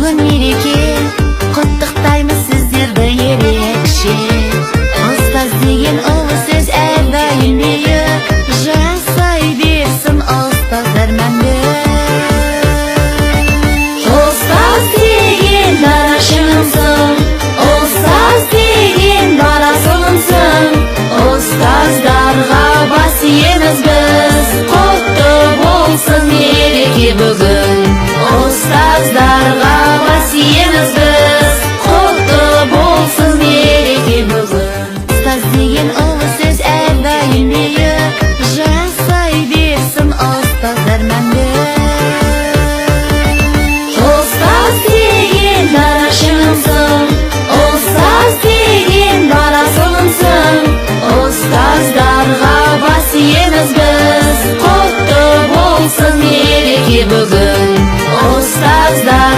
бүгін мереке, құттықтаймыз сіздерді ерекше. Ұстаз деген ұлы сөз әрдайым биік, жасай берсін ұстаздар мәнді. Ұстаз деген дара шыңымсың, ұстаз деген дара сылымсың. Ұстаздарға бас иеміз біз, құтты болсын мереке бүгін. Ұстаздарға бас иеміз біз, құтты болсын мереке бүгін. Ұстаз деген ұлы сөз әрдайым биік, жасай берсін ұстаздар мәнді. Ұстаз деген дара шыңымсың, ұстаз деген дара сылымсың. Ұстаздарға бас иеміз біз, құтты болсын мереке бүгін. Ұстаздар